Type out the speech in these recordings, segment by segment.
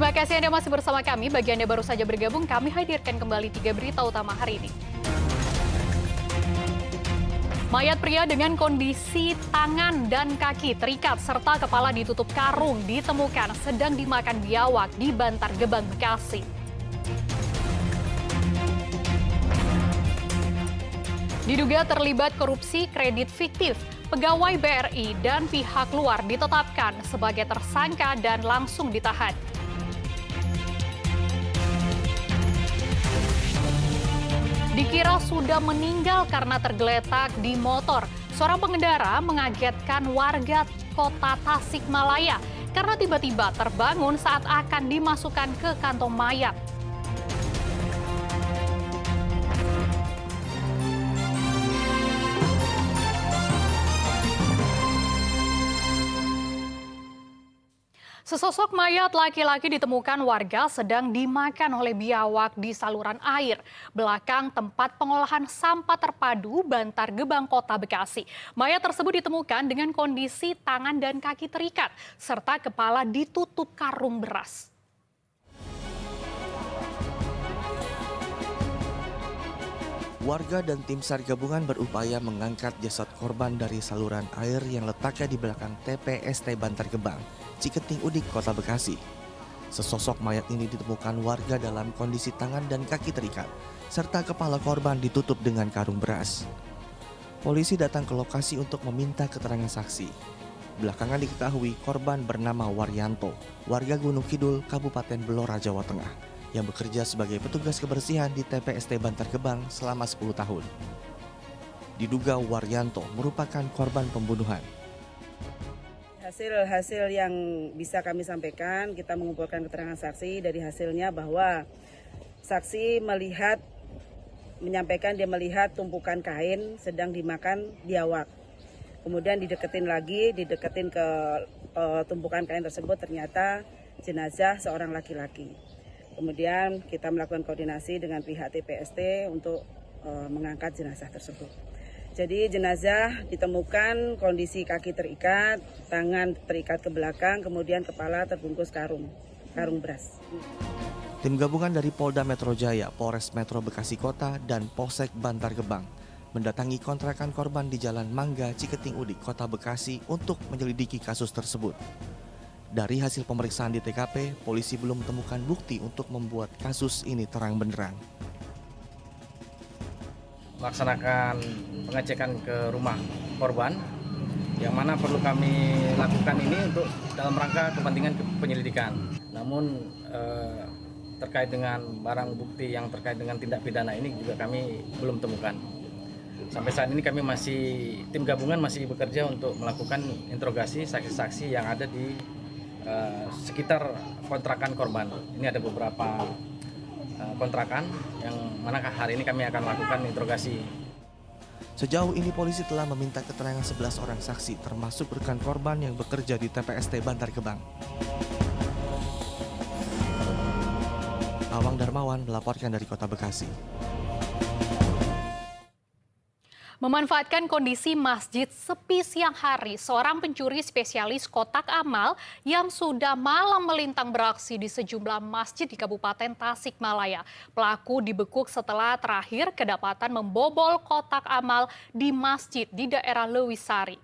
Terima kasih Anda masih bersama kami. Bagi Anda baru saja bergabung, kami hadirkan kembali 3 berita utama hari ini. Mayat pria dengan kondisi tangan dan kaki terikat serta kepala ditutup karung ditemukan sedang dimakan biawak di Bantar Gebang, Bekasi. Diduga terlibat korupsi kredit fiktif, pegawai BRI dan pihak luar ditetapkan sebagai tersangka dan langsung ditahan. Dikira sudah meninggal karena tergeletak di motor. Seorang pengendara mengagetkan warga kota Tasikmalaya karena tiba-tiba terbangun saat akan dimasukkan ke kantong mayat. Sesosok mayat laki-laki ditemukan warga sedang dimakan oleh biawak di saluran air belakang tempat pengolahan sampah terpadu Bantar Gebang, Kota Bekasi. Mayat tersebut ditemukan dengan kondisi tangan dan kaki terikat serta kepala ditutup karung beras. Warga dan tim SAR gabungan berupaya mengangkat jasad korban dari saluran air yang letaknya di belakang TPST Bantar Gebang, Ciketing Udik, Kota Bekasi. Sesosok mayat ini ditemukan warga dalam kondisi tangan dan kaki terikat, serta kepala korban ditutup dengan karung beras. Polisi datang ke lokasi untuk meminta keterangan saksi. Belakangan diketahui korban bernama Waryanto, warga Gunung Kidul, Kabupaten Blora, Jawa Tengah, yang bekerja sebagai petugas kebersihan di TPST Bantar Gebang selama 10 tahun. Diduga Waryanto merupakan korban pembunuhan. Hasil yang bisa kami sampaikan, kita mengumpulkan keterangan saksi. Dari hasilnya bahwa saksi menyampaikan dia melihat tumpukan kain sedang dimakan biawak. Kemudian dideketin ke tumpukan kain tersebut, ternyata jenazah seorang laki-laki. Kemudian kita melakukan koordinasi dengan pihak TPST untuk mengangkat jenazah tersebut. Jadi jenazah ditemukan kondisi kaki terikat, tangan terikat ke belakang, kemudian kepala terbungkus karung beras. Tim gabungan dari Polda Metro Jaya, Polres Metro Bekasi Kota, dan Polsek Bantar Gebang mendatangi kontrakan korban di Jalan Mangga, Ciketing Udik, Kota Bekasi untuk menyelidiki kasus tersebut. Dari hasil pemeriksaan di TKP, polisi belum menemukan bukti untuk membuat kasus ini terang benderang. Melaksanakan pengecekan ke rumah korban, yang mana perlu kami lakukan ini untuk dalam rangka kepentingan penyelidikan. Namun terkait dengan barang bukti yang terkait dengan tindak pidana ini juga kami belum temukan. Sampai saat ini tim gabungan masih bekerja untuk melakukan interogasi saksi-saksi yang ada di sekitar kontrakan korban. Ini ada beberapa kontrakan yang mana hari ini kami akan lakukan interogasi. Sejauh ini polisi telah meminta keterangan 11 orang saksi termasuk rekan korban yang bekerja di TPST Bantar Gebang. Awang Darmawan melaporkan dari Kota Bekasi. Memanfaatkan kondisi masjid sepi siang hari, seorang pencuri spesialis kotak amal yang sudah malam melintang beraksi di sejumlah masjid di Kabupaten Tasikmalaya. Pelaku dibekuk setelah terakhir kedapatan membobol kotak amal di masjid di daerah Lewisari.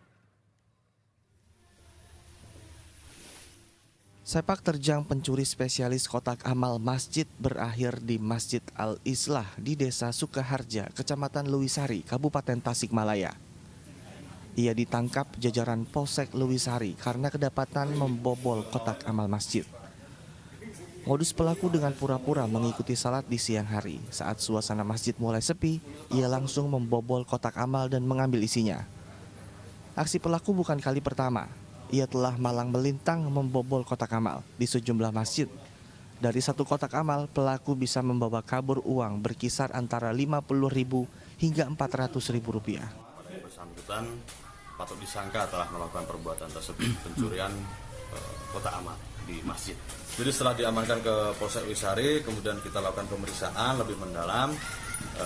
Sepak terjang pencuri spesialis kotak amal masjid berakhir di Masjid Al-Islah di Desa Sukaharja, Kecamatan Lewisari, Kabupaten Tasikmalaya. Ia ditangkap jajaran Polsek Lewisari karena kedapatan membobol kotak amal masjid. Modus pelaku dengan pura-pura mengikuti salat di siang hari. Saat suasana masjid mulai sepi, ia langsung membobol kotak amal dan mengambil isinya. Aksi pelaku bukan kali pertama. Ia telah malang melintang membobol kotak amal di sejumlah masjid. Dari satu kotak amal, pelaku bisa membawa kabur uang berkisar antara Rp50.000 hingga Rp400.000. Yang bersangkutan patut disangka telah melakukan perbuatan tersebut, pencurian kotak amal di masjid. Jadi setelah diamankan ke Polsek Wisari, kemudian kita lakukan pemeriksaan lebih mendalam.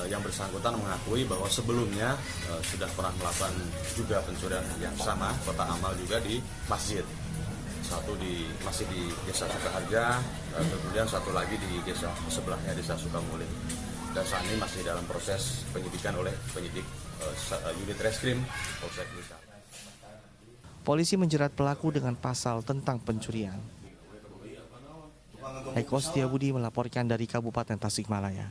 Yang bersangkutan mengakui bahwa sebelumnya sudah pernah melakukan juga pencurian yang sama, kotak amal juga di masjid. satu masih di Desa Sukaharja, kemudian satu lagi di desa sebelahnya, Desa Sukamulin. Dan saat ini masih dalam proses penyidikan oleh penyidik unit reskrim Polsek Wisari. Polisi menjerat pelaku dengan pasal tentang pencurian. Eko Setiabudi melaporkan dari Kabupaten Tasikmalaya.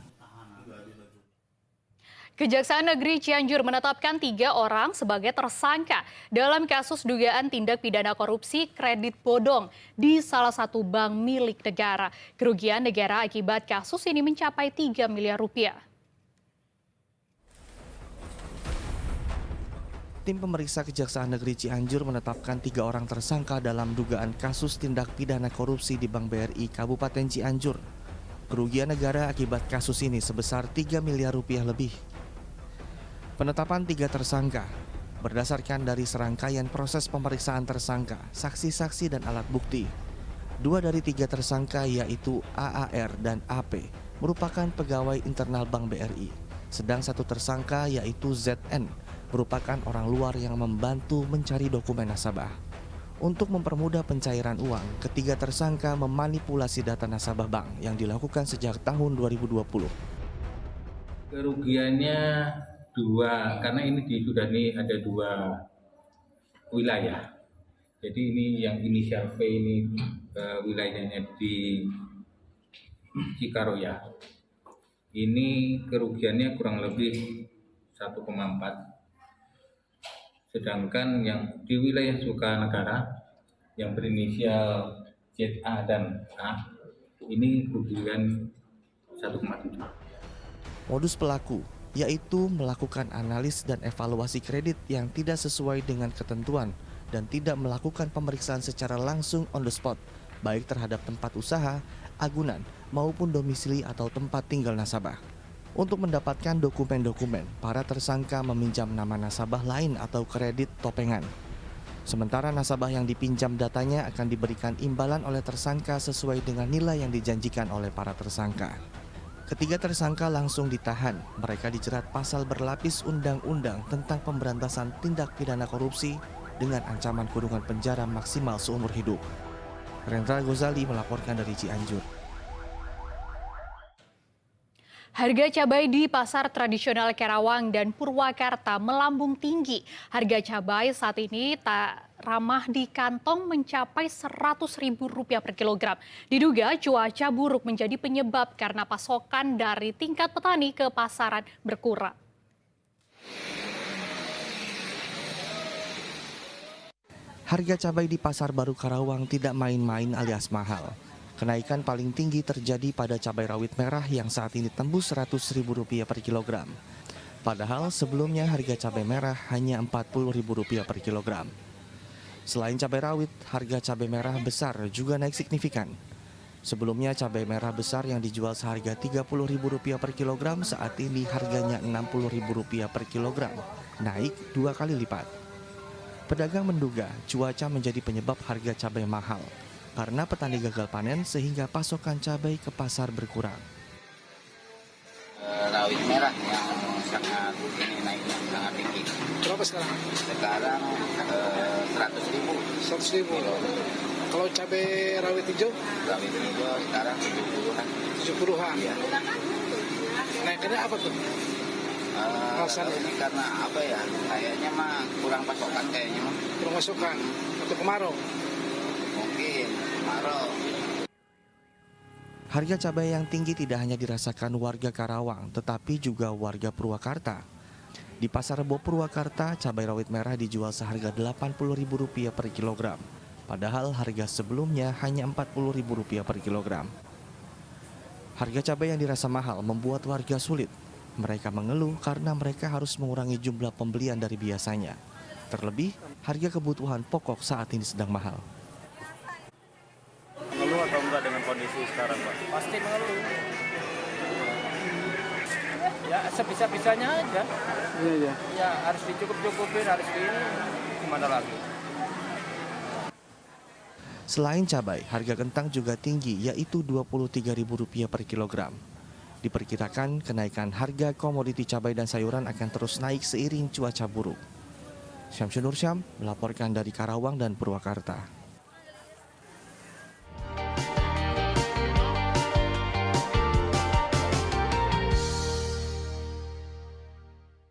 Kejaksaan Negeri Cianjur menetapkan 3 orang sebagai tersangka dalam kasus dugaan tindak pidana korupsi kredit bodong di salah satu bank milik negara. Kerugian negara akibat kasus ini mencapai 3 miliar rupiah. Tim pemeriksa Kejaksaan Negeri Cianjur menetapkan 3 orang tersangka dalam dugaan kasus tindak pidana korupsi di Bank BRI Kabupaten Cianjur. Kerugian negara akibat kasus ini sebesar 3 miliar rupiah lebih. Penetapan 3 tersangka berdasarkan dari serangkaian proses pemeriksaan tersangka, saksi-saksi dan alat bukti. 2 dari 3 tersangka yaitu AAR dan AP merupakan pegawai internal Bank BRI. Sedang 1 tersangka yaitu ZN merupakan orang luar yang membantu mencari dokumen nasabah. Untuk mempermudah pencairan uang, ketiga tersangka memanipulasi data nasabah bank yang dilakukan sejak tahun 2020. Kerugiannya 2, karena ini ada 2 wilayah. Jadi ini yang inisial V ini wilayahnya di Cikaroya. Ini kerugiannya kurang lebih 1,4. Sedangkan yang di wilayah Sukanegara yang berinisial ZA dan A ini kerugian 1,7. Modus pelaku yaitu melakukan analis dan evaluasi kredit yang tidak sesuai dengan ketentuan dan tidak melakukan pemeriksaan secara langsung on the spot, baik terhadap tempat usaha, agunan, maupun domisili atau tempat tinggal nasabah. Untuk mendapatkan dokumen-dokumen, para tersangka meminjam nama nasabah lain atau kredit topengan. Sementara nasabah yang dipinjam datanya akan diberikan imbalan oleh tersangka sesuai dengan nilai yang dijanjikan oleh para tersangka. Ketiga tersangka langsung ditahan. Mereka dijerat pasal berlapis Undang-Undang tentang Pemberantasan Tindak Pidana Korupsi dengan ancaman kurungan penjara maksimal seumur hidup. Rendra Gozali melaporkan dari Cianjur. Harga cabai di pasar tradisional Karawang dan Purwakarta melambung tinggi. Harga cabai saat ini tak ramah di kantong mencapai Rp100.000 per kilogram. Diduga cuaca buruk menjadi penyebab karena pasokan dari tingkat petani ke pasaran berkurang. Harga cabai di Pasar Baru Karawang tidak main-main alias mahal. Kenaikan paling tinggi terjadi pada cabai rawit merah yang saat ini tembus Rp100.000 per kilogram. Padahal sebelumnya harga cabai merah hanya Rp40.000 per kilogram. Selain cabai rawit, harga cabai merah besar juga naik signifikan. Sebelumnya cabai merah besar yang dijual seharga Rp30.000 per kilogram saat ini harganya Rp60.000 per kilogram, naik 2 kali lipat. Pedagang menduga cuaca menjadi penyebab harga cabai mahal. Karena petani gagal panen sehingga pasokan cabai ke pasar berkurang. Rawit merah yang sangat naiknya sangat tinggi. Berapa sekarang? Sekarang 100.000. 100.000. Kalau cabai rawit hijau? Rawit hijau sekarang 70-an. 70-an. Iya. Naikannya apa tuh? Alasannya? Ini karena apa ya? Kayaknya mah kurang pasokan kayaknya mah. Kurang pasokan atau kemarau? Mungkin kemarau. Harga cabai yang tinggi tidak hanya dirasakan warga Karawang, tetapi juga warga Purwakarta. Di Pasar Rebo Purwakarta, cabai rawit merah dijual seharga Rp80.000 per kilogram. Padahal harga sebelumnya hanya Rp40.000 per kilogram. Harga cabai yang dirasa mahal membuat warga sulit. Mereka mengeluh karena mereka harus mengurangi jumlah pembelian dari biasanya. Terlebih, harga kebutuhan pokok saat ini sedang mahal. Mengeluh atau enggak dengan kondisi sekarang, Pak? Pasti mengeluh. Ya sebisa-bisanya aja. Iya. Ya harus dicukup-cukupin, harus ini. Gimana lagi? Selain cabai, harga kentang juga tinggi, yaitu Rp23.000 per kilogram. Diperkirakan kenaikan harga komoditi cabai dan sayuran akan terus naik seiring cuaca buruk. Syamsul Nursyam melaporkan dari Karawang dan Purwakarta.